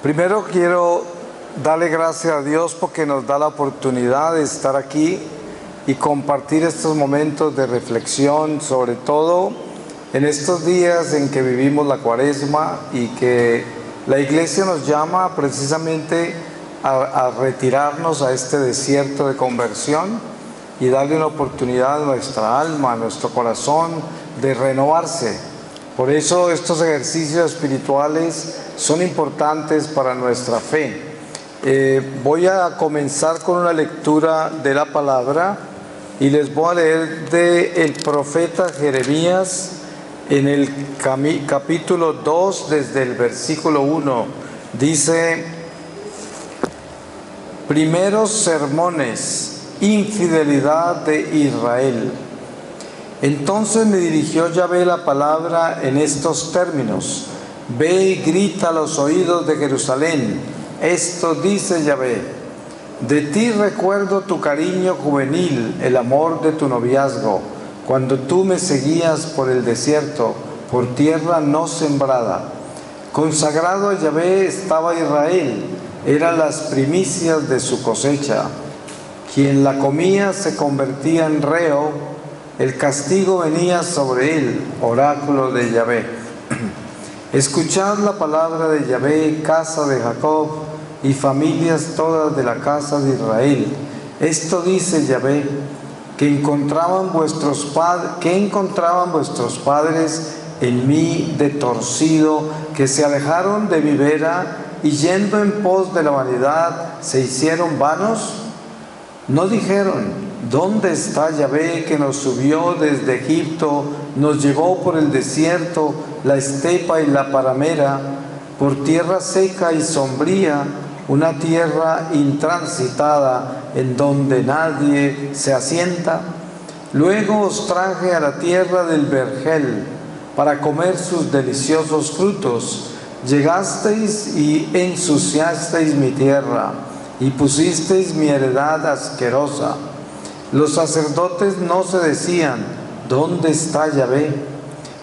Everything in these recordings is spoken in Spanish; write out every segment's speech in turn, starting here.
Primero quiero darle gracias a Dios porque nos da la oportunidad de estar aquí y compartir estos momentos de reflexión, sobre todo en estos días en que vivimos la Cuaresma y que la Iglesia nos llama precisamente a retirarnos a este desierto de conversión y darle una oportunidad a nuestra alma, a nuestro corazón de renovarse. Por eso estos ejercicios espirituales son importantes para nuestra fe. Voy a comenzar con una lectura de la palabra y les voy a leer del profeta Jeremías en el capítulo 2 desde el versículo 1. Dice: primeros sermones, infidelidad de Israel. Entonces me dirigió Yahvé la palabra en estos términos: ve y grita a los oídos de Jerusalén. Esto dice Yahvé: de ti recuerdo tu cariño juvenil, el amor de tu noviazgo, cuando tú me seguías por el desierto, por tierra no sembrada. Consagrado a Yahvé estaba Israel, eran las primicias de su cosecha. Quien la comía se convertía en reo, el castigo venía sobre él, oráculo de Yahvé. Escuchad la palabra de Yahvé, casa de Jacob, y familias todas de la casa de Israel. Esto dice Yahvé: que encontraban vuestros padres en mí de torcido, que se alejaron de mi vera y yendo en pos de la vanidad se hicieron vanos. ¿No dijeron: ¿dónde está Yahvé que nos subió desde Egipto, nos llevó por el desierto, la estepa y la paramera, por tierra seca y sombría, una tierra intransitada en donde nadie se asienta? Luego os traje a la tierra del vergel para comer sus deliciosos frutos. Llegasteis y ensuciasteis mi tierra y pusisteis mi heredad asquerosa. Los sacerdotes no se decían: ¿dónde está Yahvé?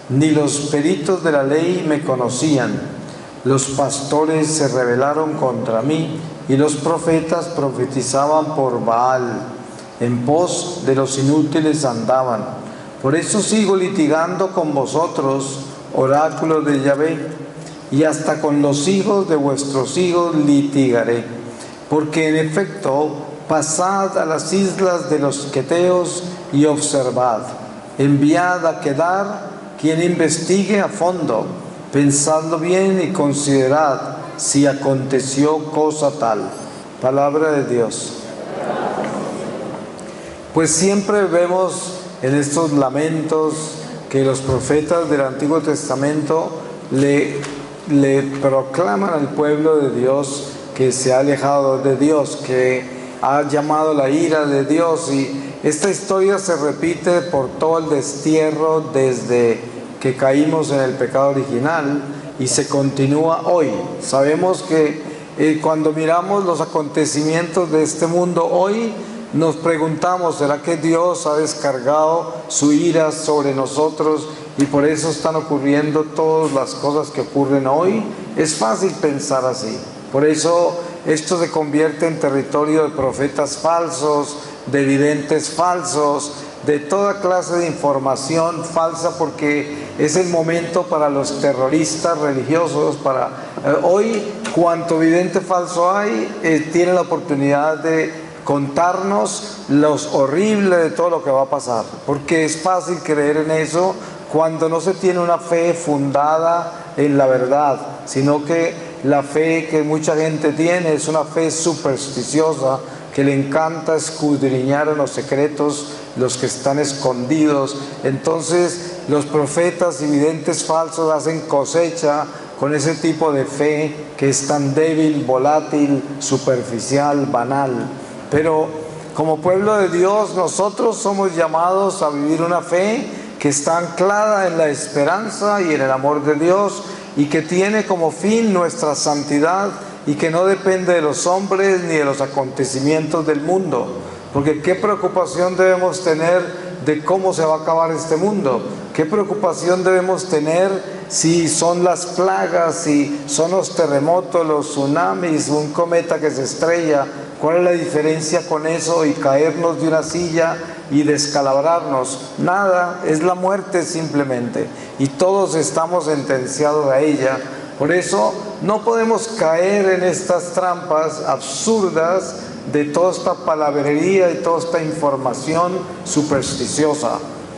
Ni los peritos de la ley me conocían. Los pastores se rebelaron contra mí y los profetas profetizaban por Baal. En pos de los inútiles andaban. Por eso sigo litigando con vosotros, oráculo de Yahvé, y hasta con los hijos de vuestros hijos litigaré. Porque en efecto, pasad a las islas de los queteos y observad. Enviad a Kedar quien investigue a fondo. Pensadlo bien y considerad si aconteció cosa tal. Palabra de Dios. Pues siempre vemos en estos lamentos que los profetas del Antiguo Testamento le proclaman al pueblo de Dios que se ha alejado de Dios, que ha llamado la ira de Dios, y esta historia se repite por todo el destierro desde que caímos en el pecado original y se continúa hoy. Sabemos que cuando miramos los acontecimientos de este mundo hoy, nos preguntamos: ¿será que Dios ha descargado su ira sobre nosotros y por eso están ocurriendo todas las cosas que ocurren hoy? Es fácil pensar así. Por eso esto se convierte en territorio de profetas falsos, de videntes falsos, de toda clase de información falsa, porque es el momento para los terroristas religiosos. Hoy, cuanto vidente falso hay, tiene la oportunidad de contarnos lo horrible de todo lo que va a pasar, porque es fácil creer en eso cuando no se tiene una fe fundada en la verdad, sino que la fe que mucha gente tiene es una fe supersticiosa, que le encanta escudriñar en los secretos, los que están escondidos. Entonces los profetas y videntes falsos hacen cosecha con ese tipo de fe que es tan débil, volátil, superficial, banal. Pero como pueblo de Dios, nosotros somos llamados a vivir una fe que está anclada en la esperanza y en el amor de Dios, y que tiene como fin nuestra santidad, y que no depende de los hombres ni de los acontecimientos del mundo. Porque qué preocupación debemos tener de cómo se va a acabar este mundo, qué preocupación debemos tener si son las plagas, si son los terremotos, los tsunamis, un cometa que se estrella. ¿Cuál es la diferencia con eso y caernos de una silla y descalabrarnos? Nada, es la muerte simplemente. Y todos estamos sentenciados a ella. Por eso no podemos caer en estas trampas absurdas de toda esta palabrería y toda esta información supersticiosa.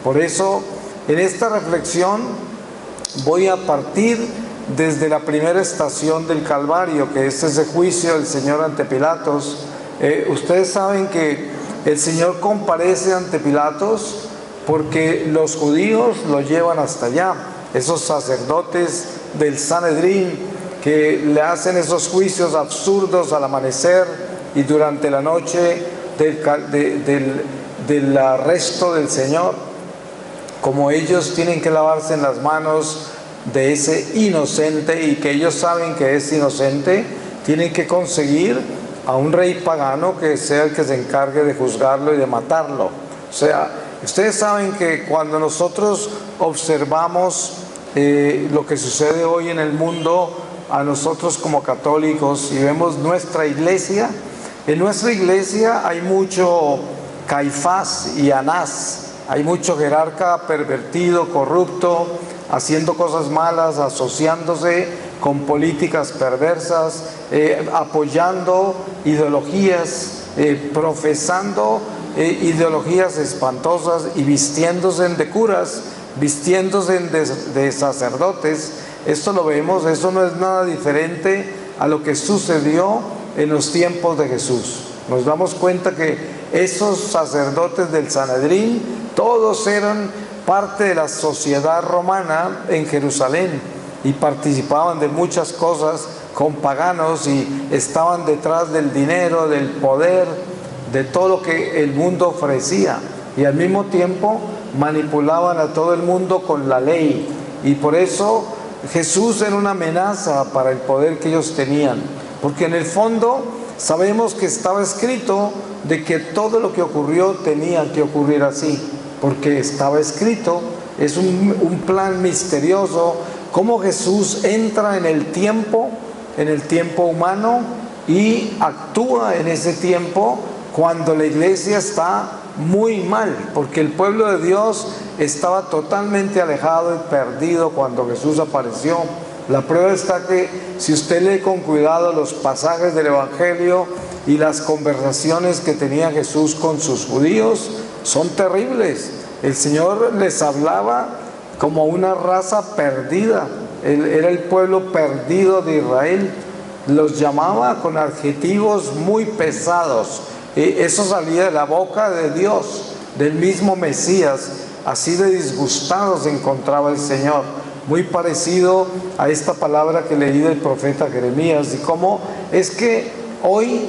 Por eso, en esta reflexión voy a partir desde la primera estación del Calvario, que es ese juicio del Señor ante Pilatos. Ustedes saben que el Señor comparece ante Pilatos porque los judíos lo llevan hasta allá. Esos sacerdotes del Sanedrín que le hacen esos juicios absurdos al amanecer y durante la noche del arresto del Señor. Como ellos tienen que lavarse en las manos de ese inocente y que ellos saben que es inocente, tienen que conseguir a un rey pagano que sea el que se encargue de juzgarlo y de matarlo. O sea, ustedes saben que cuando nosotros observamos lo que sucede hoy en el mundo, a nosotros como católicos, y vemos nuestra iglesia, en nuestra iglesia hay mucho Caifás y Anás, hay mucho jerarca pervertido, corrupto, haciendo cosas malas, asociándose con políticas perversas, apoyando ideologías, profesando ideologías espantosas y vistiéndose de curas, vistiéndose de sacerdotes. Esto lo vemos, eso no es nada diferente a lo que sucedió en los tiempos de Jesús. Nos damos cuenta que esos sacerdotes del Sanedrín, todos eran parte de la sociedad romana en Jerusalén y participaban de muchas cosas con paganos y estaban detrás del dinero, del poder, de todo lo que el mundo ofrecía, y al mismo tiempo manipulaban a todo el mundo con la ley. Y por eso Jesús era una amenaza para el poder que ellos tenían, porque en el fondo sabemos que estaba escrito de que todo lo que ocurrió tenía que ocurrir así, porque estaba escrito. Es un plan misterioso, cómo Jesús entra en el tiempo humano y actúa en ese tiempo cuando la iglesia está muy mal, porque el pueblo de Dios estaba totalmente alejado y perdido cuando Jesús apareció. La prueba está que si usted lee con cuidado los pasajes del Evangelio y las conversaciones que tenía Jesús con sus judíos, son terribles. El Señor les hablaba como una raza perdida. Era el pueblo perdido de Israel. Los llamaba con adjetivos muy pesados. Eso salía de la boca de Dios, del mismo Mesías. Así de disgustado se encontraba el Señor. Muy parecido a esta palabra que leí del profeta Jeremías. Y cómo es que hoy,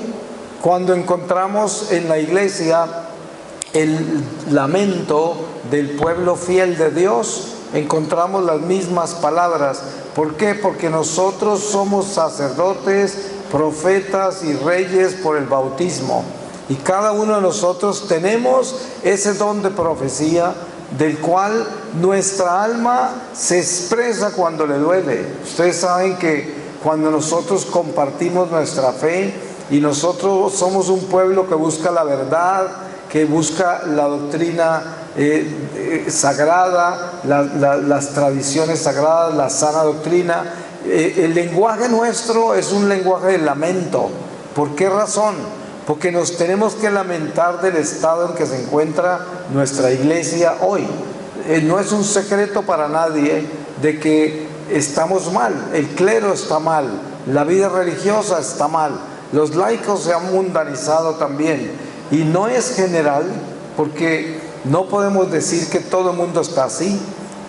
cuando encontramos en la iglesia el lamento del pueblo fiel de Dios, encontramos las mismas palabras. ¿Por qué? Porque nosotros somos sacerdotes, profetas y reyes por el bautismo. Y cada uno de nosotros tenemos ese don de profecía, del cual nuestra alma se expresa cuando le duele. Ustedes saben que cuando nosotros compartimos nuestra fe, y nosotros somos un pueblo que busca la verdad, que busca la doctrina sagrada, las tradiciones sagradas, la sana doctrina, el lenguaje nuestro es un lenguaje de lamento. ¿Por qué razón? Porque nos tenemos que lamentar del estado en que se encuentra nuestra iglesia hoy. No es un secreto para nadie de que estamos mal, el clero está mal, la vida religiosa está mal, los laicos se han mundanizado también. Y no es general, porque no podemos decir que todo el mundo está así,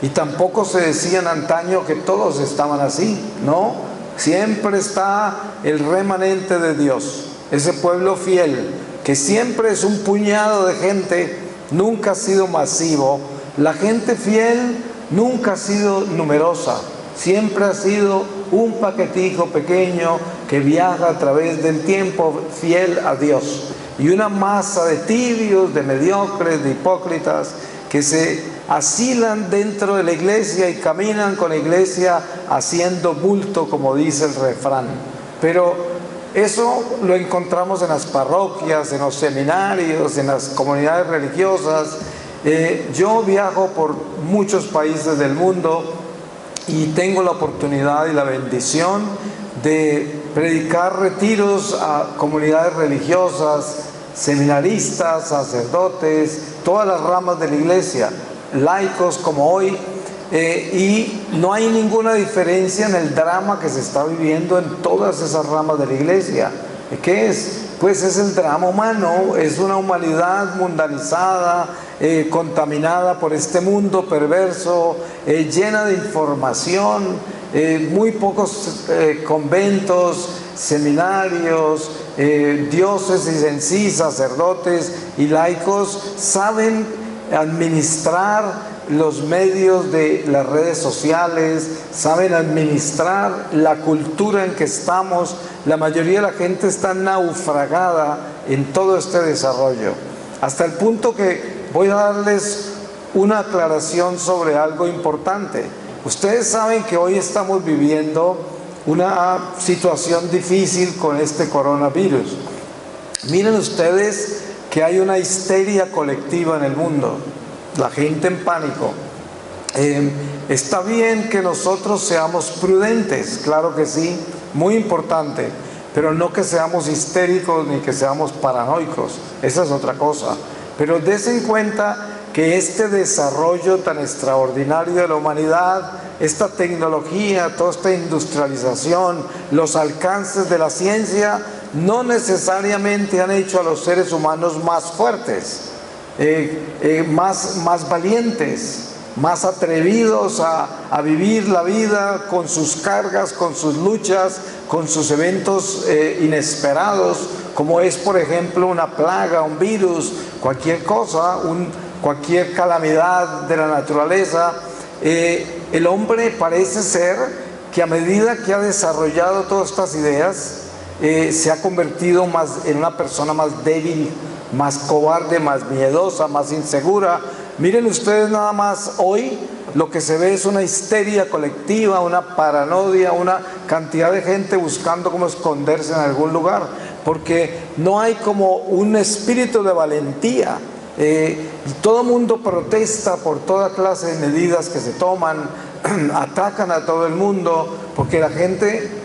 y tampoco se decía en antaño que todos estaban así, ¿no? Siempre está el remanente de Dios, ese pueblo fiel, que siempre es un puñado de gente, nunca ha sido masivo. La gente fiel nunca ha sido numerosa, siempre ha sido un paquetico pequeño que viaja a través del tiempo fiel a Dios. Y una masa de tibios, de mediocres, de hipócritas que se asilan dentro de la iglesia y caminan con la iglesia haciendo bulto, como dice el refrán. Pero eso lo encontramos en las parroquias, en los seminarios, en las comunidades religiosas. Yo viajo por muchos países del mundo y tengo la oportunidad y la bendición de predicar retiros a comunidades religiosas, seminaristas, sacerdotes, todas las ramas de la iglesia, laicos como hoy, y no hay ninguna diferencia en el drama que se está viviendo en todas esas ramas de la iglesia. ¿Qué es? Pues es el drama humano, es una humanidad mundanizada, contaminada por este mundo perverso, llena de información, muy pocos conventos, seminarios, diócesis en sí, sacerdotes y laicos saben administrar los medios de las redes sociales, saben administrar la cultura en que estamos. La mayoría de la gente está naufragada en todo este desarrollo, hasta el punto que voy a darles una aclaración sobre algo importante. Ustedes saben que hoy estamos viviendo una situación difícil con este coronavirus. Miren ustedes que hay una histeria colectiva en el mundo, la gente en pánico. Está bien que nosotros seamos prudentes, claro que sí, muy importante, pero no que seamos histéricos ni que seamos paranoicos, esa es otra cosa. Pero dense en cuenta que este desarrollo tan extraordinario de la humanidad, esta tecnología, toda esta industrialización, los alcances de la ciencia, no necesariamente han hecho a los seres humanos más fuertes, más valientes, más atrevidos a vivir la vida con sus cargas, con sus luchas, con sus eventos inesperados, como es por ejemplo una plaga, un virus, cualquier cosa, cualquier calamidad de la naturaleza. El hombre parece ser que a medida que ha desarrollado todas estas ideas, se ha convertido en una persona más débil, más cobarde, más miedosa, más insegura. Miren ustedes nada más, hoy lo que se ve es una histeria colectiva, una paranoia, una cantidad de gente buscando cómo esconderse en algún lugar, porque no hay como un espíritu de valentía. Todo el mundo protesta por toda clase de medidas que se toman, atacan a todo el mundo, porque la gente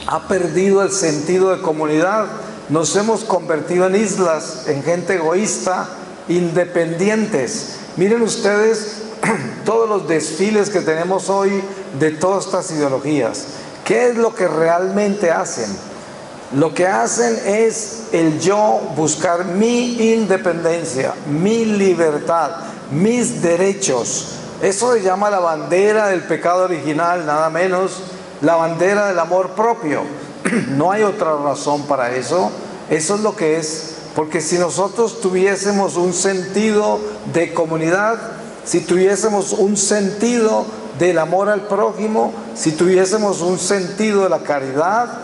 ha perdido el sentido de comunidad. Nos hemos convertido en islas, en gente egoísta, independientes. Miren ustedes todos los desfiles que tenemos hoy de todas estas ideologías. ¿Qué es lo que realmente hacen? Lo que hacen es el yo buscar mi independencia, mi libertad, mis derechos. Eso se llama la bandera del pecado original, nada menos, la bandera del amor propio. No hay otra razón para eso. Eso es lo que es. Porque si nosotros tuviésemos un sentido de comunidad, si tuviésemos un sentido del amor al prójimo, si tuviésemos un sentido de la caridad,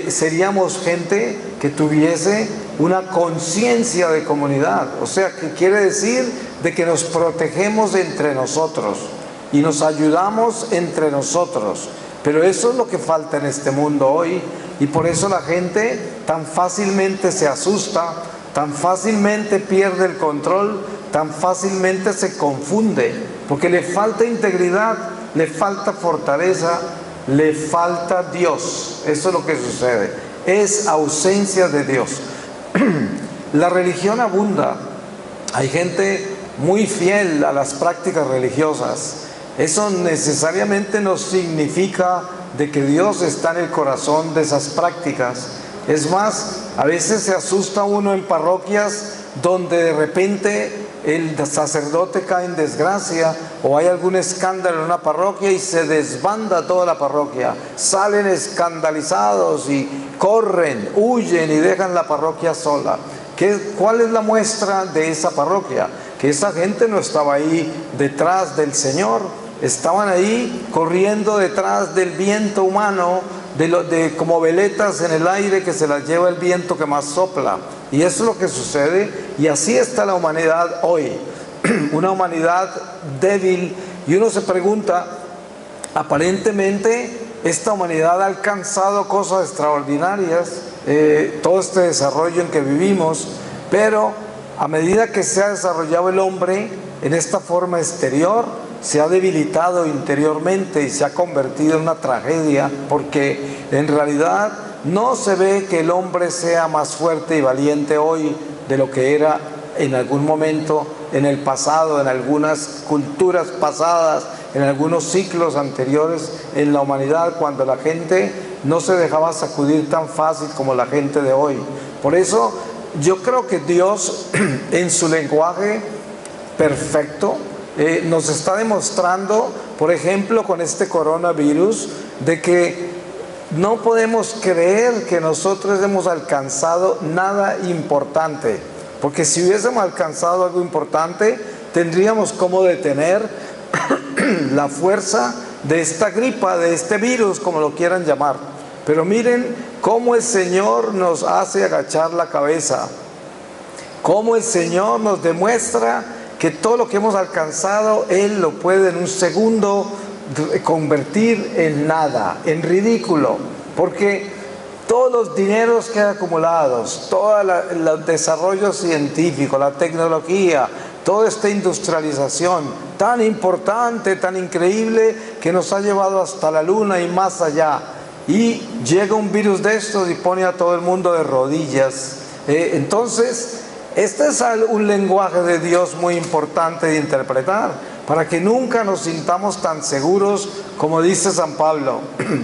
seríamos gente que tuviese una conciencia de comunidad. O sea, que quiere decir de que nos protegemos entre nosotros y nos ayudamos entre nosotros. Pero eso es lo que falta en este mundo hoy, y por eso la gente tan fácilmente se asusta, tan fácilmente pierde el control, tan fácilmente se confunde, porque le falta integridad, le falta fortaleza, le falta Dios. Eso es lo que sucede, es ausencia de Dios. La religión abunda, hay gente muy fiel a las prácticas religiosas. Eso necesariamente no significa de que Dios está en el corazón de esas prácticas. Es más, a veces se asusta uno en parroquias donde de repente el sacerdote cae en desgracia o hay algún escándalo en una parroquia y se desbanda toda la parroquia. Salen escandalizados y corren, huyen y dejan la parroquia sola. ¿Cuál es la muestra de esa parroquia? Que esa gente no estaba ahí detrás del Señor, estaban ahí corriendo detrás del viento humano, como veletas en el aire que se las lleva el viento que más sopla. Y eso es lo que sucede, y así está la humanidad hoy. una humanidad débil, y uno se pregunta, aparentemente esta humanidad ha alcanzado cosas extraordinarias, todo este desarrollo en que vivimos, pero a medida que se ha desarrollado el hombre en esta forma exterior, se ha debilitado interiormente y se ha convertido en una tragedia, porque en realidad no se ve que el hombre sea más fuerte y valiente hoy de lo que era en algún momento en el pasado, en algunas culturas pasadas, en algunos ciclos anteriores en la humanidad, cuando la gente no se dejaba sacudir tan fácil como la gente de hoy. Por eso yo creo que Dios en su lenguaje perfecto nos está demostrando, por ejemplo, con este coronavirus, de que no podemos creer que nosotros hemos alcanzado nada importante, porque si hubiésemos alcanzado algo importante, tendríamos cómo detener la fuerza de esta gripa, de este virus, como lo quieran llamar. Pero miren cómo el Señor nos hace agachar la cabeza, cómo el Señor nos demuestra que todo lo que hemos alcanzado, Él lo puede en un segundo convertir en nada, en ridículo, porque todos los dineros que hay acumulados, todo el desarrollo científico, la tecnología, toda esta industrialización tan importante, tan increíble, que nos ha llevado hasta la luna y más allá, y llega un virus de estos y pone a todo el mundo de rodillas. Entonces, este es un lenguaje de Dios muy importante de interpretar, para que nunca nos sintamos tan seguros como dice San Pablo.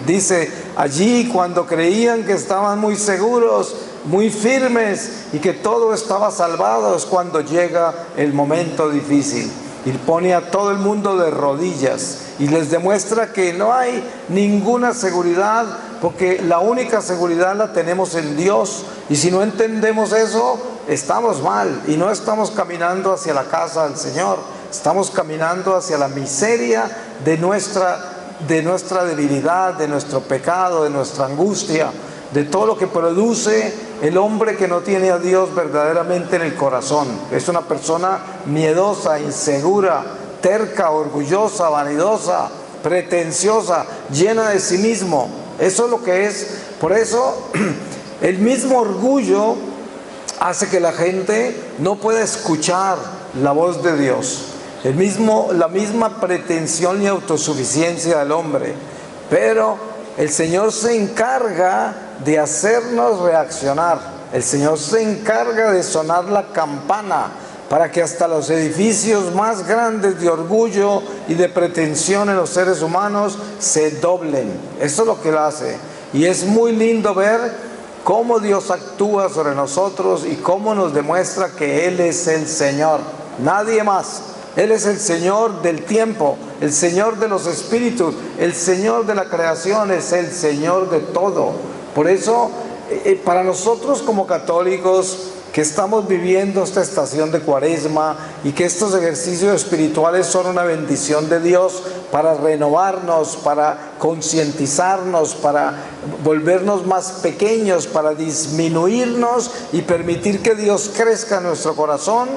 Dice, allí cuando creían que estaban muy seguros, muy firmes y que todo estaba salvado, es cuando llega el momento difícil y pone a todo el mundo de rodillas y les demuestra que no hay ninguna seguridad, porque la única seguridad la tenemos en Dios, y si no entendemos eso, estamos mal y no estamos caminando hacia la casa del Señor, estamos caminando hacia la miseria de nuestra debilidad, de nuestro pecado, de nuestra angustia, de todo lo que produce el hombre que no tiene a Dios verdaderamente en el corazón. Es una persona miedosa, insegura, terca, orgullosa, vanidosa, pretenciosa, llena de sí mismo. Eso es lo que es. Por eso el mismo orgullo hace que la gente no pueda escuchar la voz de Dios. La misma pretensión y autosuficiencia del hombre. Pero el Señor se encarga de hacernos reaccionar. El Señor se encarga de sonar la campana para que hasta los edificios más grandes de orgullo y de pretensión en los seres humanos se doblen. Eso es lo que Él hace. Y es muy lindo ver cómo Dios actúa sobre nosotros y cómo nos demuestra que Él es el Señor, nadie más. Él es el Señor del tiempo, el Señor de los espíritus, el Señor de la creación, es el Señor de todo. Por eso, para nosotros como católicos que estamos viviendo esta estación de Cuaresma y que estos ejercicios espirituales son una bendición de Dios para renovarnos, para concientizarnos, para volvernos más pequeños, para disminuirnos y permitir que Dios crezca en nuestro corazón,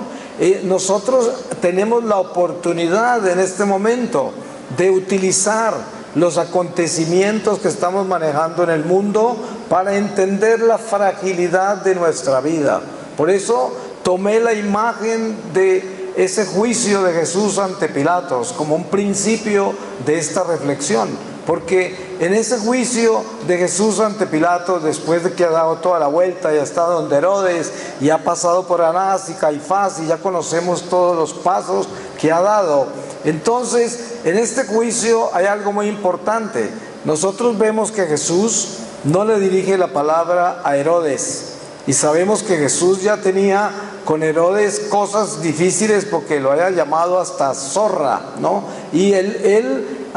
nosotros tenemos la oportunidad en este momento de utilizar los acontecimientos que estamos manejando en el mundo para entender la fragilidad de nuestra vida. Por eso tomé la imagen de ese juicio de Jesús ante Pilatos como un principio de esta reflexión, porque en ese juicio de Jesús ante Pilatos, después de que ha dado toda la vuelta y ha estado donde Herodes y ha pasado por Anás y Caifás y ya conocemos todos los pasos que ha dado, entonces en este juicio hay algo muy importante. Nosotros vemos que Jesús no le dirige la palabra a Herodes, y sabemos que Jesús ya tenía con Herodes cosas difíciles porque lo había llamado hasta zorra, ¿no? Y él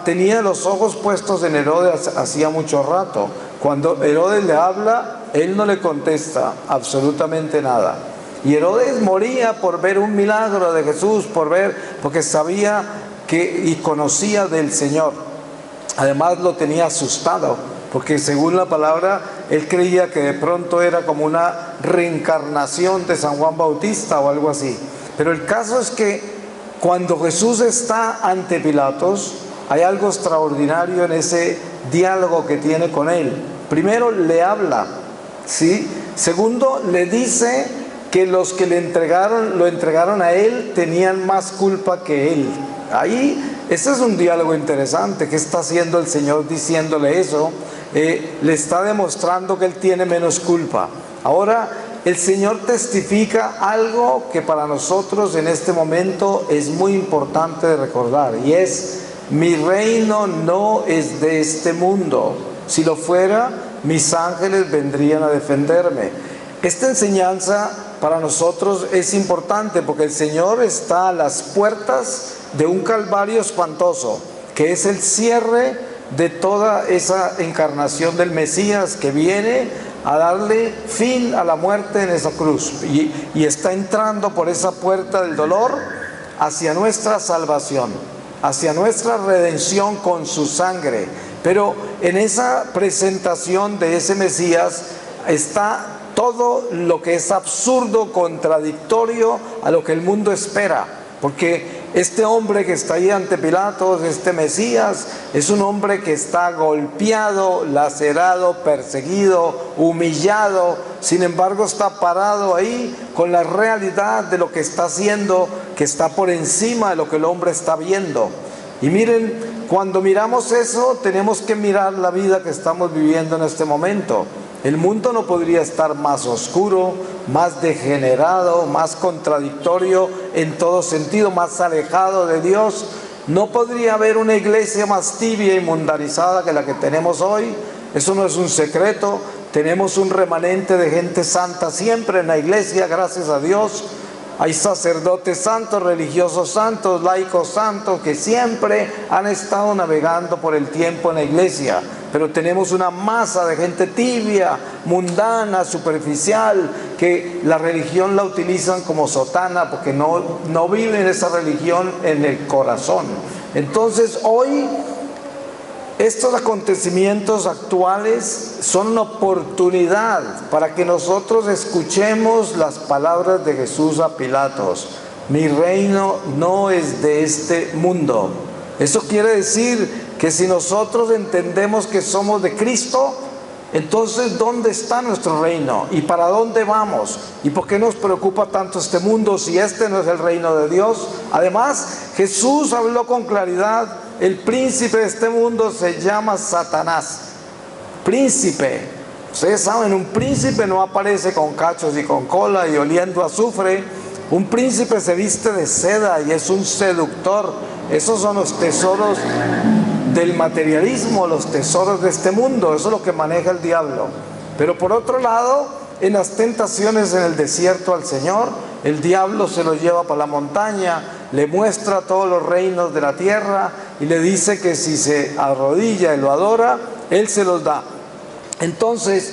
tenía los ojos puestos en Herodes hacía mucho rato. Cuando Herodes le habla, él no le contesta absolutamente nada. Y Herodes moría por ver un milagro de Jesús, porque sabía y conocía del Señor. Además lo tenía asustado, porque según la palabra, él creía que de pronto era como una reencarnación de San Juan Bautista o algo así. Pero el caso es que cuando Jesús está ante Pilatos, hay algo extraordinario en ese diálogo que tiene con él. Primero le habla, ¿sí? Segundo, le dice que los que lo entregaron a él tenían más culpa que él. Ahí, ese es un diálogo interesante. ¿Qué está haciendo el Señor diciéndole eso? Le está demostrando que él tiene menos culpa. Ahora, el Señor testifica algo que para nosotros en este momento es muy importante de recordar, y es: mi reino no es de este mundo. Si lo fuera, mis ángeles vendrían a defenderme. Esta enseñanza para nosotros es importante porque el Señor está a las puertas de un calvario espantoso, que es el cierre de toda esa encarnación del Mesías que viene a darle fin a la muerte en esa cruz, y está entrando por esa puerta del dolor hacia nuestra salvación, hacia nuestra redención con su sangre. Pero en esa presentación de ese Mesías está todo lo que es absurdo, contradictorio a lo que el mundo espera, porque este hombre que está ahí ante Pilatos, este Mesías, es un hombre que está golpeado, lacerado, perseguido, humillado. Sin embargo, está parado ahí con la realidad de lo que está haciendo, que está por encima de lo que el hombre está viendo. Y miren, cuando miramos eso, tenemos que mirar la vida que estamos viviendo en este momento. El mundo no podría estar más oscuro, más degenerado, más contradictorio en todo sentido, más alejado de Dios. No podría haber una iglesia más tibia y mundanizada que la que tenemos hoy. Eso no es un secreto. Tenemos un remanente de gente santa siempre en la iglesia, gracias a Dios. Hay sacerdotes santos, religiosos santos, laicos santos que siempre han estado navegando por el tiempo en la iglesia. Pero tenemos una masa de gente tibia, mundana, superficial, que la religión la utilizan como sotana porque no viven esa religión en el corazón. Entonces hoy estos acontecimientos actuales son una oportunidad para que nosotros escuchemos las palabras de Jesús a Pilatos: mi reino no es de este mundo. Eso quiere decir que si nosotros entendemos que somos de Cristo, entonces ¿dónde está nuestro reino? ¿Y para dónde vamos? ¿Y por qué nos preocupa tanto este mundo si este no es el reino de Dios? Además, Jesús habló con claridad: el príncipe de este mundo se llama Satanás. Príncipe. Ustedes saben, un príncipe no aparece con cachos y con cola y oliendo a azufre. Un príncipe se viste de seda y es un seductor. Esos son los tesoros del materialismo, los tesoros de este mundo. Eso es lo que maneja el diablo. Pero por otro lado, en las tentaciones en el desierto al Señor, el diablo se lo lleva para la montaña, le muestra todos los reinos de la tierra y le dice que si se arrodilla y lo adora, él se los da. Entonces,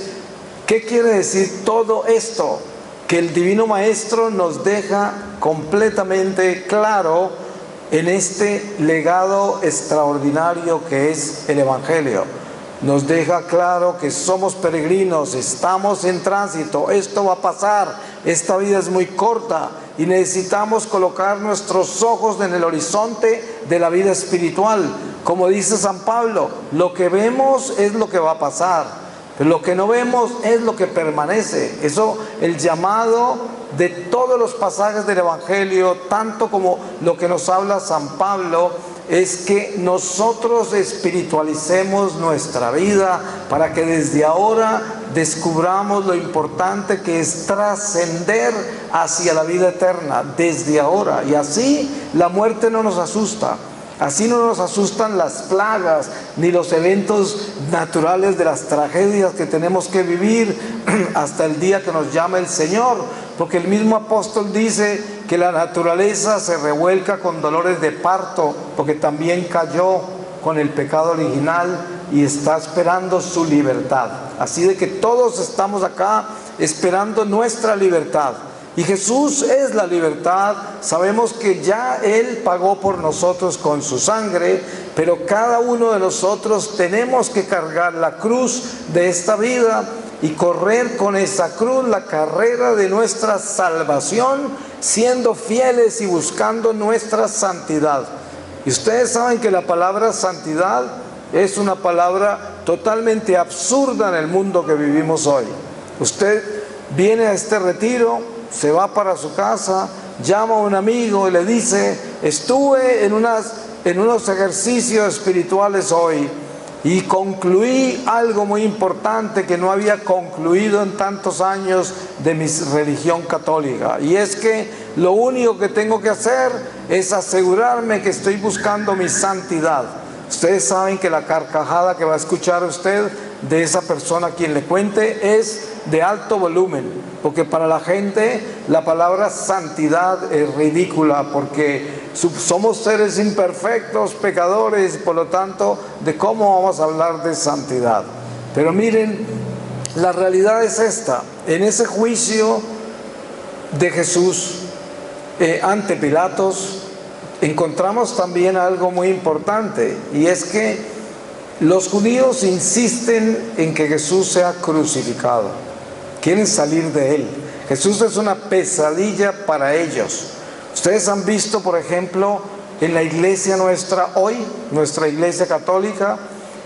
¿qué quiere decir todo esto? Que el Divino Maestro nos deja completamente claro en este legado extraordinario que es el Evangelio. Nos deja claro que somos peregrinos, estamos en tránsito, esto va a pasar, esta vida es muy corta y necesitamos colocar nuestros ojos en el horizonte de la vida espiritual. Como dice San Pablo, lo que vemos es lo que va a pasar, pero lo que no vemos es lo que permanece. Eso, el llamado de todos los pasajes del Evangelio, tanto como lo que nos habla San Pablo, es que nosotros espiritualicemos nuestra vida para que desde ahora descubramos lo importante que es trascender hacia la vida eterna desde ahora. Y así la muerte no nos asusta. Así no nos asustan las plagas ni los eventos naturales de las tragedias que tenemos que vivir hasta el día que nos llame el Señor, porque el mismo apóstol dice que la naturaleza se revuelca con dolores de parto, porque también cayó con el pecado original y está esperando su libertad. Así de que todos estamos acá esperando nuestra libertad. Y Jesús es la libertad. Sabemos que ya Él pagó por nosotros con su sangre, pero cada uno de nosotros tenemos que cargar la cruz de esta vida y correr con esa cruz la carrera de nuestra salvación, siendo fieles y buscando nuestra santidad. Y ustedes saben que la palabra santidad es una palabra totalmente absurda en el mundo que vivimos hoy. Usted viene a este retiro, se va para su casa, llama a un amigo y le dice: estuve en unos ejercicios espirituales hoy y concluí algo muy importante que no había concluido en tantos años de mi religión católica, y es que lo único que tengo que hacer es asegurarme que estoy buscando mi santidad. Ustedes saben que la carcajada que va a escuchar usted de esa persona a quien le cuente es de alto volumen, porque para la gente la palabra santidad es ridícula, porque somos seres imperfectos, pecadores, por lo tanto, ¿de cómo vamos a hablar de santidad? Pero miren, la realidad es esta: en ese juicio de Jesús ante Pilatos, encontramos también algo muy importante, y es que los judíos insisten en que Jesús sea crucificado, quieren salir de él. Jesús es una pesadilla para ellos. Ustedes han visto, por ejemplo, en la iglesia nuestra hoy, nuestra iglesia católica,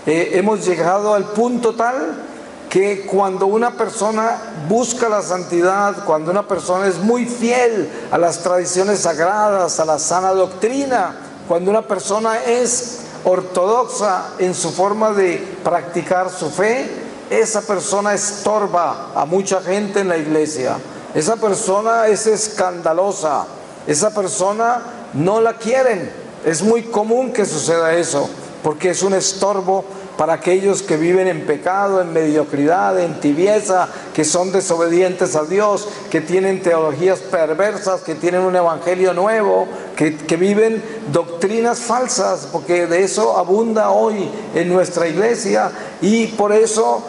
hemos llegado al punto tal que cuando una persona busca la santidad, cuando una persona es muy fiel a las tradiciones sagradas, a la sana doctrina, cuando una persona es ortodoxa en su forma de practicar su fe, esa persona estorba a mucha gente en la iglesia. Esa persona es escandalosa, esa persona no la quieren. Es muy común que suceda eso, porque es un estorbo para aquellos que viven en pecado, en mediocridad, en tibieza, que son desobedientes a Dios, que tienen teologías perversas, que tienen un evangelio nuevo, que viven doctrinas falsas, porque de eso abunda hoy en nuestra iglesia, y por eso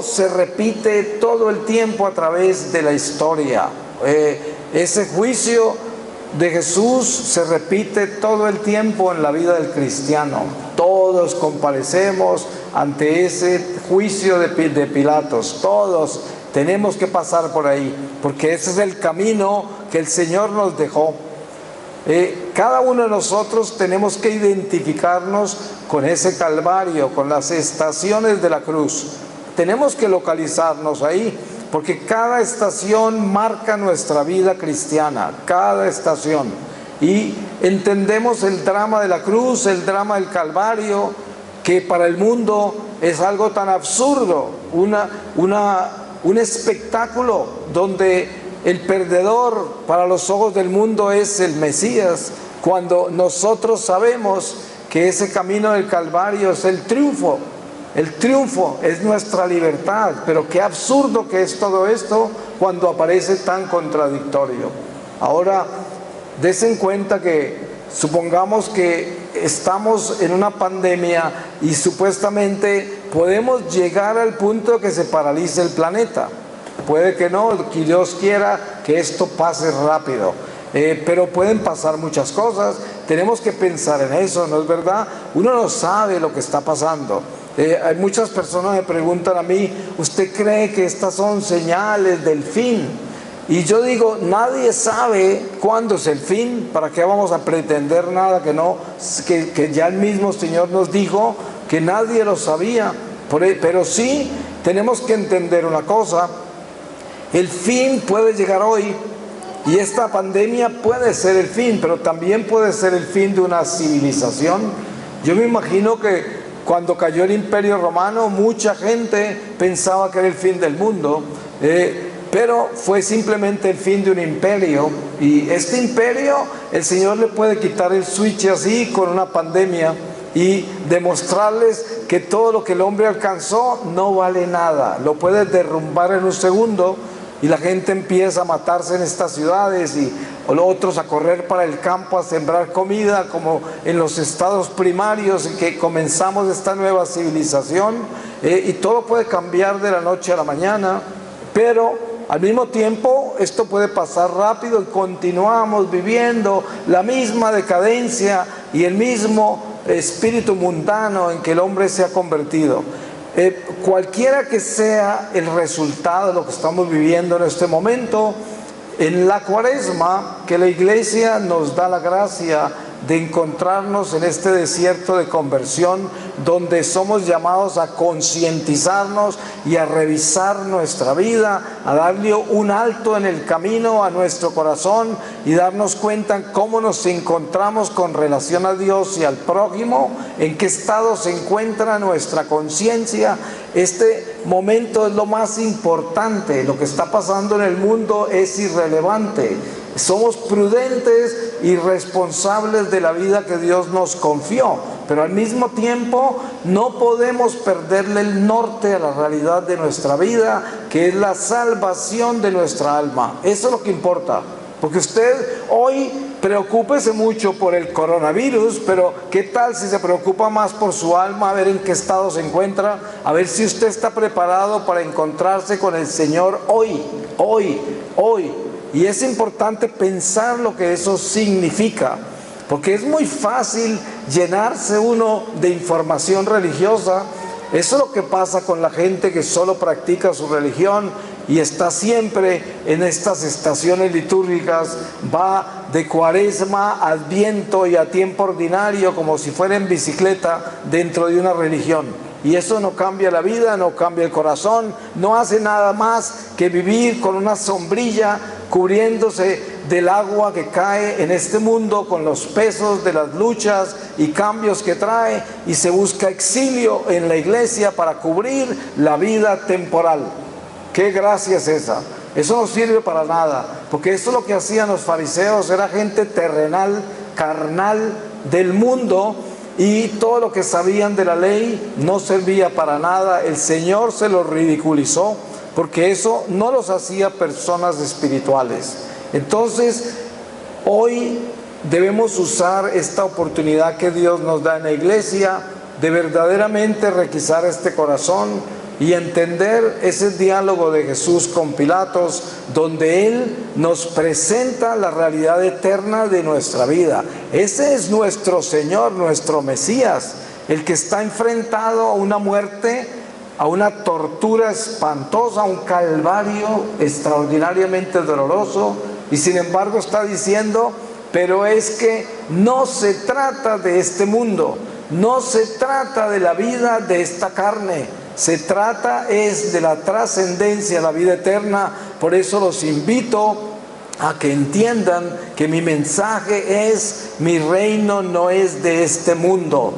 se repite todo el tiempo a través de la historia. Ese juicio de Jesús se repite todo el tiempo en la vida del cristiano. Todos comparecemos ante ese juicio de Pilatos. Todos tenemos que pasar por ahí, porque ese es el camino que el Señor nos dejó. Cada uno de nosotros tenemos que identificarnos con ese Calvario, con las estaciones de la cruz. Tenemos que localizarnos ahí, porque cada estación marca nuestra vida cristiana, cada estación. Y entendemos el drama de la cruz, el drama del Calvario, que para el mundo es algo tan absurdo, un espectáculo donde el perdedor para los ojos del mundo es el Mesías, cuando nosotros sabemos que ese camino del Calvario es el triunfo. El triunfo es nuestra libertad. Pero qué absurdo que es todo esto cuando aparece tan contradictorio. Ahora, desen cuenta que supongamos que estamos en una pandemia y supuestamente podemos llegar al punto de que se paralice el planeta. Puede que no, que Dios quiera que esto pase rápido, pero pueden pasar muchas cosas. Tenemos que pensar en eso, ¿no es verdad? Uno no sabe lo que está pasando. Hay muchas personas me preguntan a mí: ¿usted cree que estas son señales del fin? Y yo digo: nadie sabe cuándo es el fin. ¿Para qué vamos a pretender nada que ya el mismo Señor nos dijo que nadie lo sabía? Pero sí tenemos que entender una cosa: el fin puede llegar hoy, y esta pandemia puede ser el fin, pero también puede ser el fin de una civilización. Yo me imagino que cuando cayó el Imperio Romano, mucha gente pensaba que era el fin del mundo, pero fue simplemente el fin de un imperio. Y este imperio, el Señor le puede quitar el switch así con una pandemia y demostrarles que todo lo que el hombre alcanzó no vale nada. Lo puede derrumbar en un segundo, y la gente empieza a matarse en estas ciudades, y otros a correr para el campo a sembrar comida, como en los estados primarios en que comenzamos esta nueva civilización, y todo puede cambiar de la noche a la mañana. Pero al mismo tiempo esto puede pasar rápido y continuamos viviendo la misma decadencia y el mismo espíritu mundano en que el hombre se ha convertido. Cualquiera que sea el resultado de lo que estamos viviendo en este momento, en la Cuaresma, que la Iglesia nos da la gracia de encontrarnos en este desierto de conversión, donde somos llamados a concientizarnos y a revisar nuestra vida, a darle un alto en el camino a nuestro corazón y darnos cuenta cómo nos encontramos con relación a Dios y al prójimo, en qué estado se encuentra nuestra conciencia. Este momento es lo más importante. Lo que está pasando en el mundo es irrelevante. Somos prudentes y responsables de la vida que Dios nos confió, pero al mismo tiempo no podemos perderle el norte a la realidad de nuestra vida, que es la salvación de nuestra alma. Eso es lo que importa, porque usted hoy preocúpese mucho por el coronavirus, pero ¿qué tal si se preocupa más por su alma, a ver en qué estado se encuentra, a ver si usted está preparado para encontrarse con el Señor hoy? Y es importante pensar lo que eso significa, porque es muy fácil llenarse uno de información religiosa. Eso es lo que pasa con la gente que solo practica su religión y está siempre en estas estaciones litúrgicas, va de Cuaresma a Adviento y a tiempo ordinario como si fuera en bicicleta dentro de una religión. Y eso no cambia la vida, no cambia el corazón, no hace nada más que vivir con una sombrilla cubriéndose del agua que cae en este mundo, con los pesos de las luchas y cambios que trae, y se busca exilio en la iglesia para cubrir la vida temporal. ¿Qué gracia es esa? Eso no sirve para nada, porque eso es lo que hacían los fariseos, era gente terrenal, carnal, del mundo, y todo lo que sabían de la ley no servía para nada. El Señor se los ridiculizó, porque eso no los hacía personas espirituales. Entonces, hoy debemos usar esta oportunidad que Dios nos da en la iglesia de verdaderamente requisar este corazón y entender ese diálogo de Jesús con Pilatos, donde Él nos presenta la realidad eterna de nuestra vida. Ese es nuestro Señor, nuestro Mesías, el que está enfrentado a una muerte, a una tortura espantosa, a un calvario extraordinariamente doloroso, y sin embargo está diciendo: pero es que no se trata de este mundo, no se trata de la vida de esta carne, se trata es de la trascendencia, la vida eterna. Por eso los invito a que entiendan que mi mensaje es: mi reino no es de este mundo.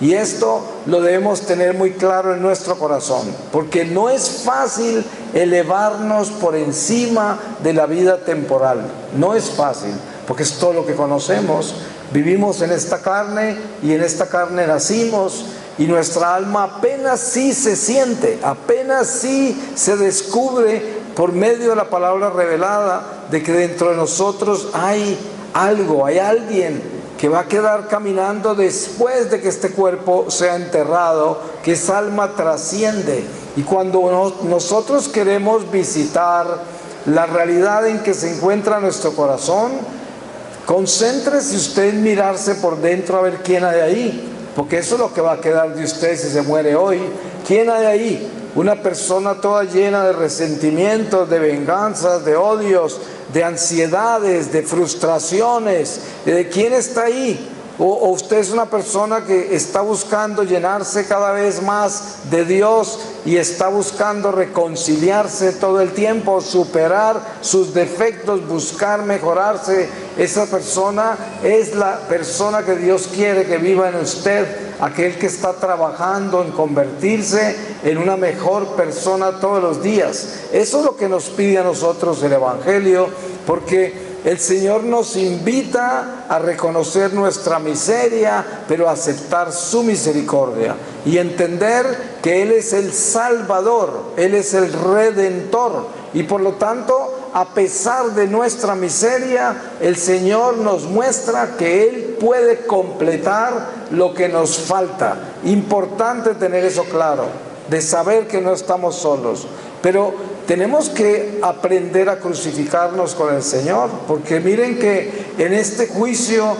Y esto lo debemos tener muy claro en nuestro corazón, porque no es fácil elevarnos por encima de la vida temporal. No es fácil, porque es todo lo que conocemos. Vivimos en esta carne y en esta carne nacimos, y nuestra alma apenas sí se siente, apenas sí se descubre por medio de la palabra revelada de que dentro de nosotros hay algo, hay alguien que va a quedar caminando después de que este cuerpo sea enterrado, que esa alma trasciende. Y cuando nosotros queremos visitar la realidad en que se encuentra nuestro corazón, concéntrese usted en mirarse por dentro a ver quién hay ahí, porque eso es lo que va a quedar de usted si se muere hoy. ¿Quién hay ahí? Una persona toda llena de resentimientos, de venganzas, de odios, de ansiedades, de frustraciones. ¿De quién está ahí? O usted es una persona que está buscando llenarse cada vez más de Dios y está buscando reconciliarse todo el tiempo, superar sus defectos, buscar mejorarse. Esa persona es la persona que Dios quiere que viva en usted, aquel que está trabajando en convertirse en una mejor persona todos los días. Eso es lo que nos pide a nosotros el Evangelio, porque el Señor nos invita a reconocer nuestra miseria, pero a aceptar su misericordia y entender que Él es el Salvador, Él es el Redentor, y por lo tanto, a pesar de nuestra miseria, el Señor nos muestra que Él puede completar lo que nos falta. Importante tener eso claro, de saber que no estamos solos, pero tenemos que aprender a crucificarnos con el Señor, porque miren que en este juicio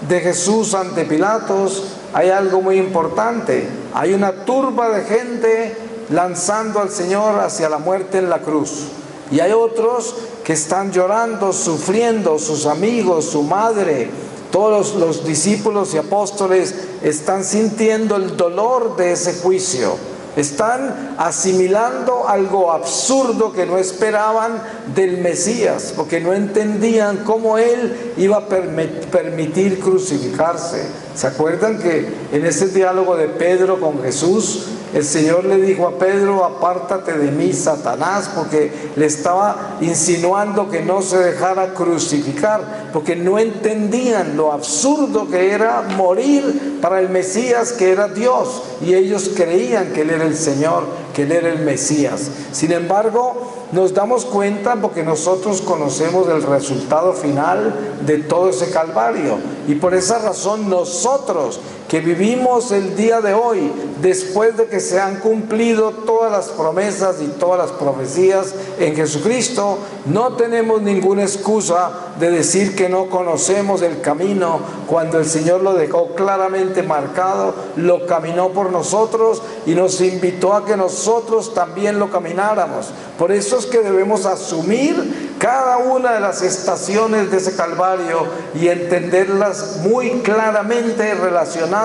de Jesús ante Pilatos hay algo muy importante. Hay una turba de gente lanzando al Señor hacia la muerte en la cruz. Y hay otros que están llorando, sufriendo, sus amigos, su madre, todos los discípulos y apóstoles están sintiendo el dolor de ese juicio. Están asimilando algo absurdo que no esperaban del Mesías, porque no entendían cómo Él iba a permitir crucificarse. ¿Se acuerdan que en ese diálogo de Pedro con Jesús, el Señor le dijo a Pedro: apártate de mí, Satanás? Porque le estaba insinuando que no se dejara crucificar, porque no entendían lo absurdo que era morir para el Mesías, que era Dios, y ellos creían que Él era el Señor, que Él era el Mesías. Sin embargo, nos damos cuenta porque nosotros conocemos el resultado final de todo ese calvario, y por esa razón nosotros que vivimos el día de hoy, después de que se han cumplido todas las promesas y todas las profecías en Jesucristo, no tenemos ninguna excusa de decir que no conocemos el camino, cuando el Señor lo dejó claramente marcado, lo caminó por nosotros y nos invitó a que nosotros también lo camináramos. Por eso es que debemos asumir cada una de las estaciones de ese calvario y entenderlas muy claramente relacionadas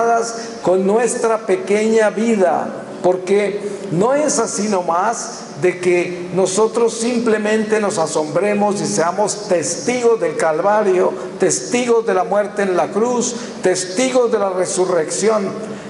con nuestra pequeña vida, porque no es así nomás de que nosotros simplemente nos asombremos y seamos testigos del calvario, testigos de la muerte en la cruz, testigos de la resurrección.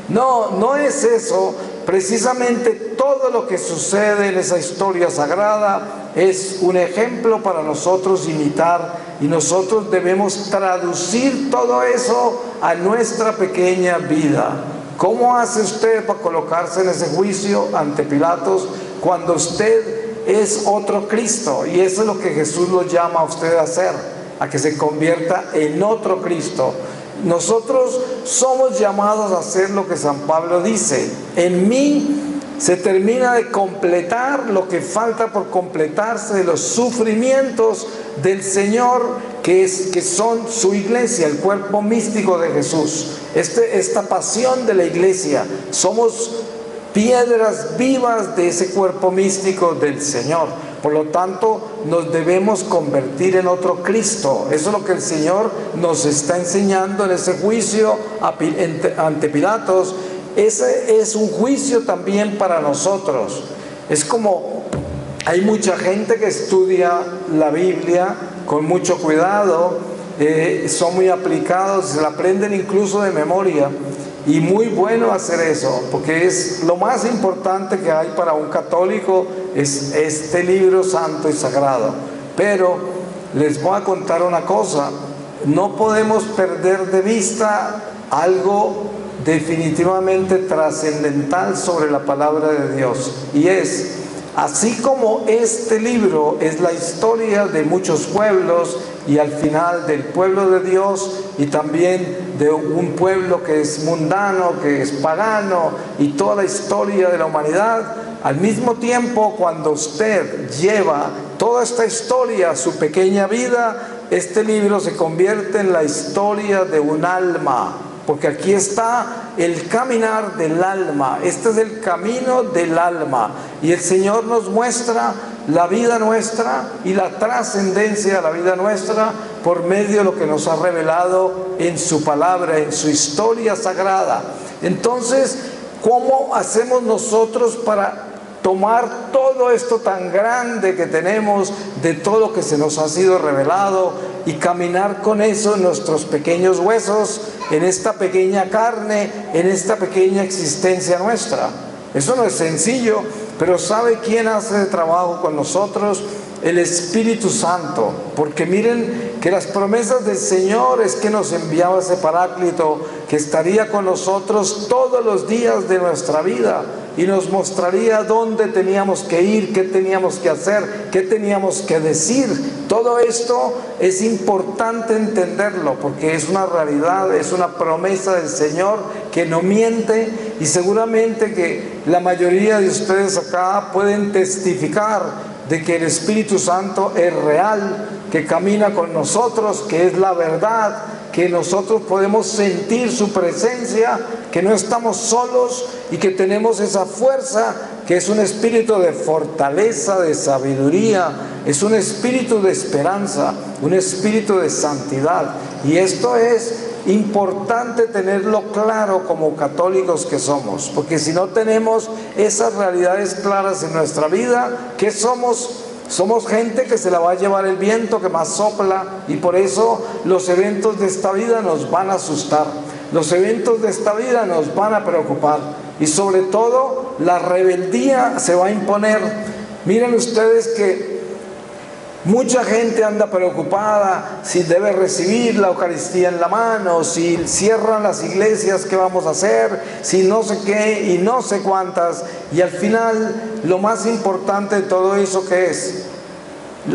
No, no es eso. Precisamente todo lo que sucede en esa historia sagrada es un ejemplo para nosotros imitar, y nosotros debemos traducir todo eso a nuestra pequeña vida. ¿Cómo hace usted para colocarse en ese juicio ante Pilatos cuando usted es otro Cristo? Y eso es lo que Jesús lo llama a usted a hacer, a que se convierta en otro Cristo. Nosotros somos llamados a hacer lo que San Pablo dice: en mí se termina de completar lo que falta por completarse de los sufrimientos del Señor, que son su iglesia, el cuerpo místico de Jesús. Esta pasión de la iglesia, somos piedras vivas de ese cuerpo místico del Señor. Por lo tanto, nos debemos convertir en otro Cristo. Eso es lo que el Señor nos está enseñando en ese juicio ante Pilatos. Ese es un juicio también para nosotros. Es como hay mucha gente que estudia la Biblia con mucho cuidado, son muy aplicados, se la aprenden incluso de memoria. Y muy bueno hacer eso, porque es lo más importante que hay para un católico, es este libro santo y sagrado. Pero les voy a contar una cosa: no podemos perder de vista algo definitivamente trascendental sobre la palabra de Dios, y es: así como este libro es la historia de muchos pueblos, y al final del pueblo de Dios, y también de un pueblo que es mundano, que es pagano, y toda la historia de la humanidad, al mismo tiempo, cuando usted lleva toda esta historia a su pequeña vida, este libro se convierte en la historia de un alma. Porque aquí está el caminar del alma. Este es el camino del alma. Y el Señor nos muestra la vida nuestra y la trascendencia de la vida nuestra por medio de lo que nos ha revelado en su palabra, en su historia sagrada. Entonces, ¿cómo hacemos nosotros para tomar todo esto tan grande que tenemos, de todo lo que se nos ha sido revelado, y caminar con eso en nuestros pequeños huesos, en esta pequeña carne, en esta pequeña existencia nuestra? Eso no es sencillo, pero ¿sabe quién hace el trabajo con nosotros? El Espíritu Santo. Porque miren que las promesas del Señor es que nos enviaba ese Paráclito, que estaría con nosotros todos los días de nuestra vida y nos mostraría dónde teníamos que ir, qué teníamos que hacer, qué teníamos que decir. Todo esto es importante entenderlo, porque es una realidad, es una promesa del Señor que no miente, y seguramente que la mayoría de ustedes acá pueden testificar de que el Espíritu Santo es real, que camina con nosotros, que es la verdad, que nosotros podemos sentir su presencia, que no estamos solos y que tenemos esa fuerza, que es un espíritu de fortaleza, de sabiduría, es un espíritu de esperanza, un espíritu de santidad. Y esto es importante tenerlo claro como católicos que somos, porque si no tenemos esas realidades claras en nuestra vida, ¿qué somos? Somos gente que se la va a llevar el viento que más sopla, y por eso los eventos de esta vida nos van a asustar, los eventos de esta vida nos van a preocupar, y sobre todo la rebeldía se va a imponer. Miren ustedes que mucha gente anda preocupada si debe recibir la Eucaristía en la mano, si cierran las iglesias, ¿qué vamos a hacer? Si no sé qué y no sé cuántas. Y al final, lo más importante de todo eso, ¿qué es?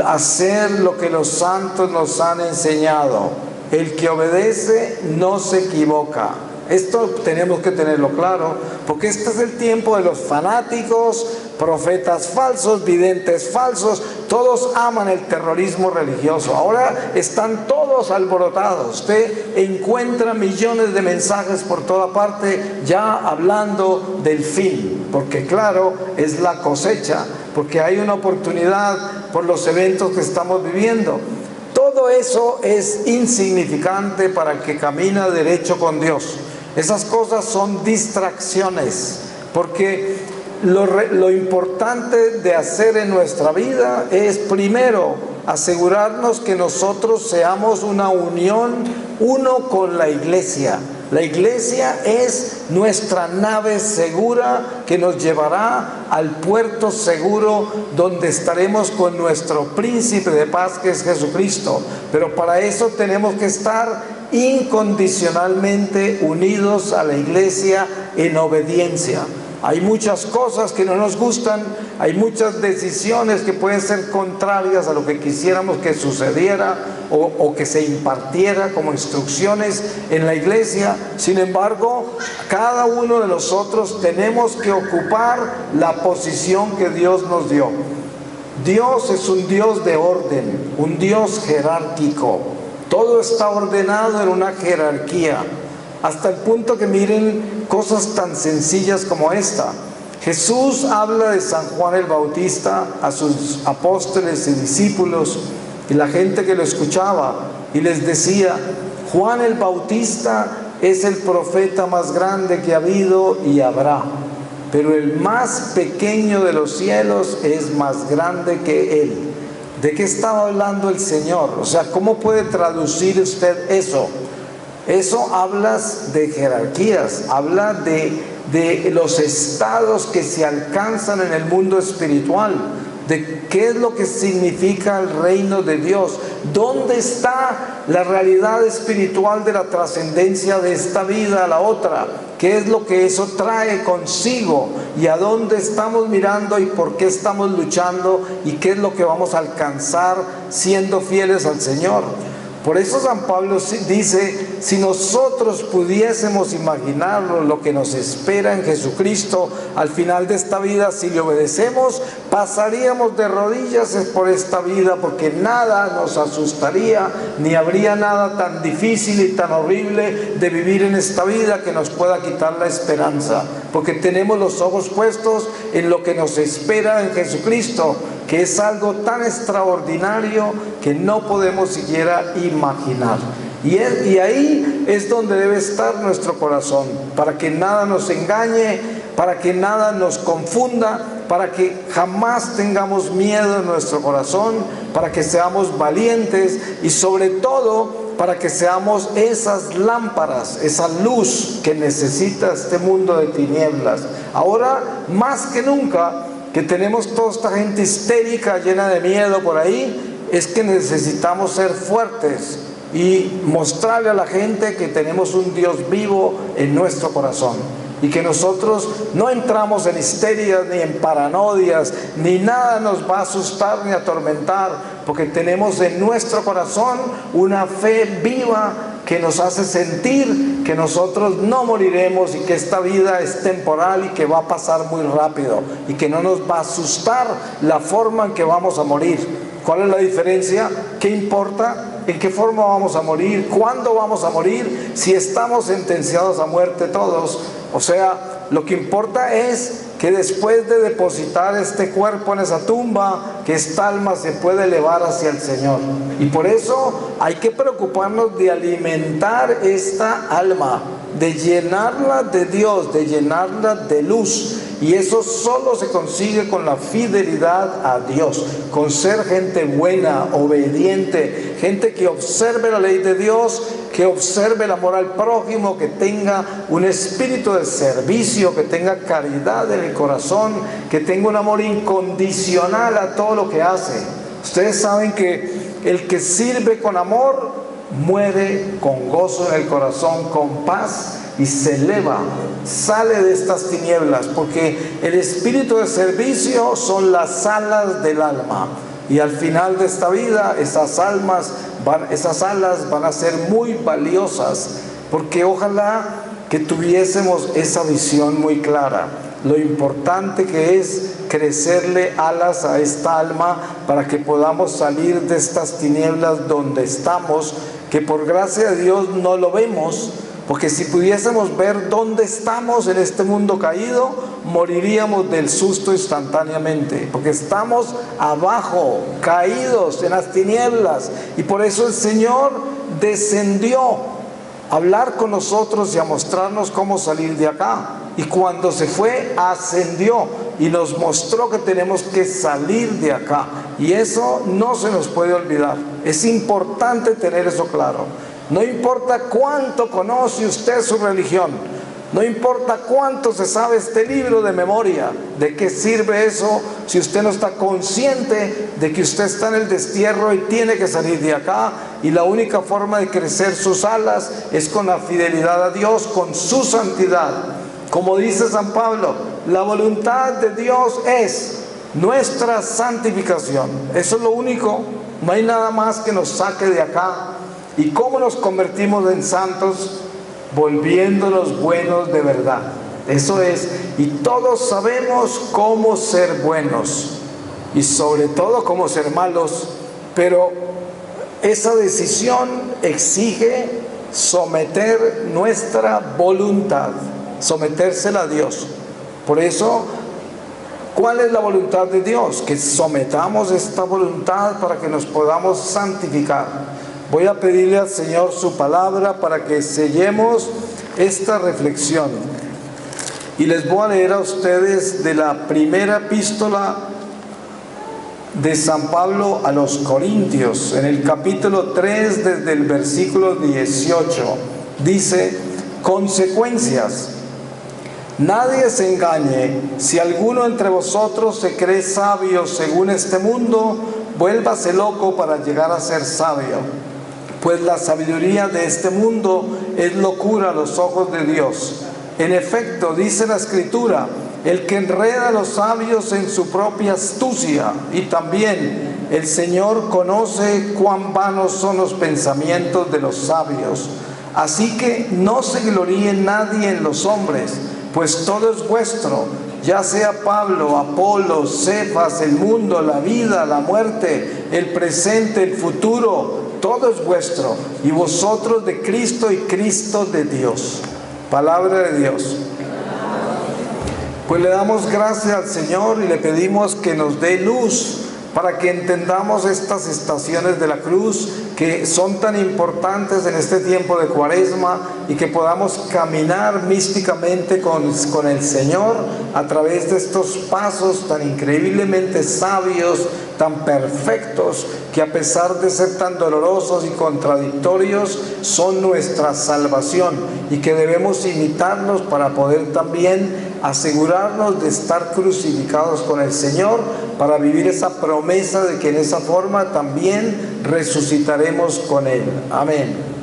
Hacer lo que los santos nos han enseñado. El que obedece no se equivoca. Esto tenemos que tenerlo claro, porque este es el tiempo de los fanáticos, profetas falsos, videntes falsos. Todos aman el terrorismo religioso. Ahora están todos alborotados. Usted encuentra millones de mensajes por toda parte ya hablando del fin, porque claro, es la cosecha, porque hay una oportunidad por los eventos que estamos viviendo. Todo eso es insignificante para el que camina derecho con Dios. Esas cosas son distracciones, porque lo importante de hacer en nuestra vida es primero asegurarnos que nosotros seamos una unión, uno con la iglesia. La iglesia es nuestra nave segura que nos llevará al puerto seguro donde estaremos con nuestro príncipe de paz, que es Jesucristo. Pero para eso tenemos que estar incondicionalmente unidos a la iglesia en obediencia. Hay muchas cosas que no nos gustan, hay muchas decisiones que pueden ser contrarias a lo que quisiéramos que sucediera o que se impartiera como instrucciones en la iglesia. Sin embargo, cada uno de nosotros tenemos que ocupar la posición que Dios nos dio. Dios es un Dios de orden, un Dios jerárquico. Todo está ordenado en una jerarquía, hasta el punto que miren cosas tan sencillas como esta. Jesús habla de San Juan el Bautista a sus apóstoles y discípulos y la gente que lo escuchaba, y les decía: Juan el Bautista es el profeta más grande que ha habido y habrá, pero el más pequeño de los cielos es más grande que él. ¿De qué estaba hablando el Señor? O sea, ¿cómo puede traducir usted eso? Eso habla de jerarquías, habla de los estados que se alcanzan en el mundo espiritual, de qué es lo que significa el reino de Dios, dónde está la realidad espiritual de la trascendencia de esta vida a la otra, qué es lo que eso trae consigo y a dónde estamos mirando y por qué estamos luchando y qué es lo que vamos a alcanzar siendo fieles al Señor. Por eso San Pablo dice: si nosotros pudiésemos imaginarlo, lo que nos espera en Jesucristo al final de esta vida, si le obedecemos, pasaríamos de rodillas por esta vida, porque nada nos asustaría, ni habría nada tan difícil y tan horrible de vivir en esta vida que nos pueda quitar la esperanza, porque tenemos los ojos puestos en lo que nos espera en Jesucristo, que es algo tan extraordinario que no podemos siquiera imaginar. Y ahí es donde debe estar nuestro corazón, para que nada nos engañe, para que nada nos confunda, para que jamás tengamos miedo en nuestro corazón, para que seamos valientes y sobre todo para que seamos esas lámparas, esa luz que necesita este mundo de tinieblas. Ahora, más que nunca, que tenemos toda esta gente histérica, llena de miedo por ahí, es que necesitamos ser fuertes y mostrarle a la gente que tenemos un Dios vivo en nuestro corazón, y que nosotros no entramos en histerias ni en paranoias, ni nada nos va a asustar ni atormentar, porque tenemos en nuestro corazón una fe viva que nos hace sentir que nosotros no moriremos y que esta vida es temporal y que va a pasar muy rápido y que no nos va a asustar la forma en que vamos a morir. ¿Cuál es la diferencia? ¿Qué importa? ¿En qué forma vamos a morir? ¿Cuándo vamos a morir? Si estamos sentenciados a muerte todos. O sea, lo que importa es que después de depositar este cuerpo en esa tumba, que esta alma se puede elevar hacia el Señor. Y por eso hay que preocuparnos de alimentar esta alma, de llenarla de Dios, de llenarla de luz. Y eso solo se consigue con la fidelidad a Dios, con ser gente buena, obediente, gente que observe la ley de Dios, que observe el amor al prójimo, que tenga un espíritu de servicio, que tenga caridad en el corazón, que tenga un amor incondicional a todo lo que hace. Ustedes saben que el que sirve con amor muere con gozo en el corazón, con paz, y se eleva, sale de estas tinieblas, porque el espíritu de servicio son las alas del alma. Y al final de esta vida, esas alas van a ser muy valiosas, porque ojalá que tuviésemos esa visión muy clara, lo importante que es crecerle alas a esta alma para que podamos salir de estas tinieblas donde estamos, que por gracia de Dios no lo vemos, porque si pudiésemos ver dónde estamos en este mundo caído, moriríamos del susto instantáneamente, porque estamos abajo, caídos en las tinieblas. Y por eso el Señor descendió a hablar con nosotros y a mostrarnos cómo salir de acá. Y cuando se fue, ascendió y nos mostró que tenemos que salir de acá. Y eso no se nos puede olvidar. Es importante tener eso claro. No importa cuánto conoce usted su religión, no importa cuánto se sabe este libro de memoria, ¿de qué sirve eso si usted no está consciente de que usted está en el destierro y tiene que salir de acá? Y la única forma de crecer sus alas es con la fidelidad a Dios, con su santidad. Como dice San Pablo, la voluntad de Dios es nuestra santificación. Eso es lo único, no hay nada más que nos saque de acá. ¿Y cómo nos convertimos en santos? Volviéndonos buenos de verdad. Eso es. Y todos sabemos cómo ser buenos. Y sobre todo cómo ser malos. Pero esa decisión exige someter nuestra voluntad. Sometérsela a Dios. Por eso, ¿cuál es la voluntad de Dios? Que sometamos esta voluntad para que nos podamos santificar. Voy a pedirle al Señor su palabra para que sellemos esta reflexión. Y les voy a leer a ustedes de la primera epístola de San Pablo a los Corintios, en el capítulo 3, desde el versículo 18. Dice: consecuencias. Nadie se engañe. Si alguno entre vosotros se cree sabio según este mundo, vuélvase loco para llegar a ser sabio. Pues la sabiduría de este mundo es locura a los ojos de Dios. En efecto, dice la Escritura, el que enreda a los sabios en su propia astucia, y también el Señor conoce cuán vanos son los pensamientos de los sabios. Así que no se gloríe nadie en los hombres, pues todo es vuestro, ya sea Pablo, Apolo, Cefas, el mundo, la vida, la muerte, el presente, el futuro, todo es vuestro, y vosotros de Cristo y Cristo de Dios. Palabra de Dios. Pues le damos gracias al Señor y le pedimos que nos dé luz para que entendamos estas estaciones de la cruz que son tan importantes en este tiempo de Cuaresma, y que podamos caminar místicamente con el Señor a través de estos pasos tan increíblemente sabios, tan perfectos, que a pesar de ser tan dolorosos y contradictorios, son nuestra salvación, y que debemos imitarlos para poder también asegurarnos de estar crucificados con el Señor, para vivir esa promesa de que en esa forma también resucitaremos con Él. Amén.